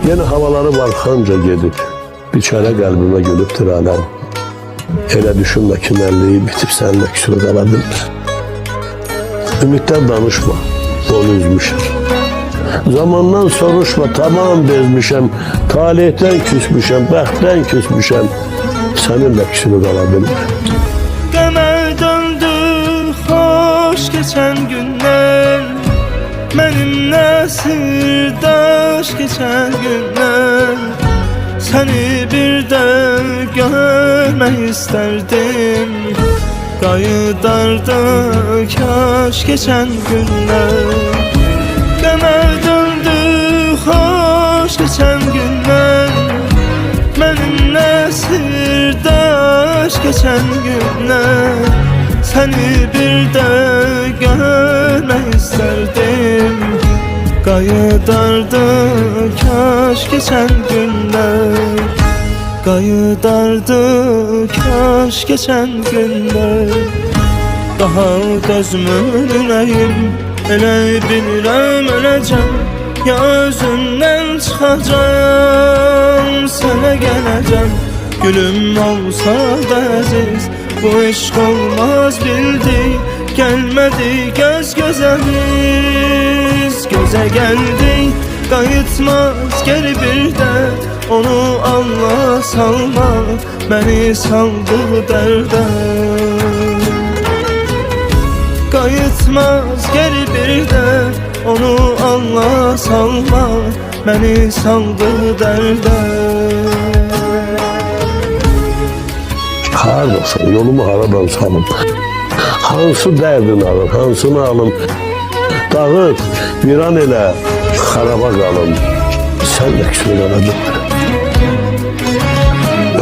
Yine havaları balkanca gedib, biçare qəlbimə gülübdür aləm. Elə düşünmə ki, mənliyi bitib səninlə küsür qala bilmir. Ümiddən danışma, onu üzmüşəm. Zamandan soruşma, tamam bezmişəm, talihdən küsmüşəm, bəxtdən küsmüşəm. Səninlə küsür qala bilmir. Qəmər döndü xoş keçən günlər, mənimlə sirdaş keçən günlər. Səni bir də görmək istərdim, qayıdardı kaş keçən günlər. Qəmər döndü xoş keçən günlər, mənimlə sirdaş keçən günlər. Səni bir də görmək istərdim, qayıdardı kaş keçən günlər. Qayıdardı kaş keçən günlər. Daha dözmür ürəyim, elə bilirəm öləcəm, ya özümdən çıxacam, sənə gələcəm. Gülüm olsa da əziz, bu eşq olmaz bildik, gəlmədi göz gözəmiz. Gözə gəldik, qayıtmaz geri bir də, onu Allah salma, məni saldı dərdə. Qayıtmaz geri bir də, onu Allah salma, məni saldı dərdə. Haradasın, yolumu haradan salım? Hansı dərdin alım, hansını alım? Dağıt, viran elə, xaraba qalım. Sən də küsür qala bilmir.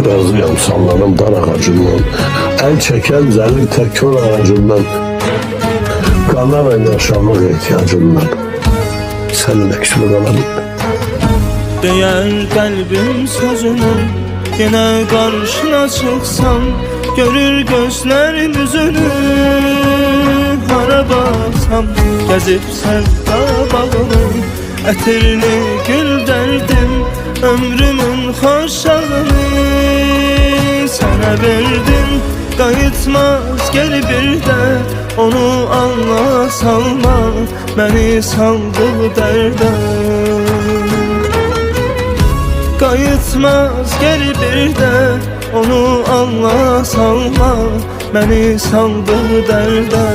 Razıyam, sallanım dar ağacından, əl çəkən zəli təkör ağacından, qanarən yaşamaq ehtiyacından. Sən də küsür qala bilmir. Deyər qəlbim sözünü, yenə qarşına çıxsam, görür gözlərin üzünü. Hara baxsam, gəzib sərda bağını, ətirli gül dərdim, ömrümün xoşağını sənə verdim. Qayıtmaz geri bir də, onu Allah salma, məni saldı dərdə. Qayıtmaz geri bir də, onu Allah salma, məni saldı dərdə.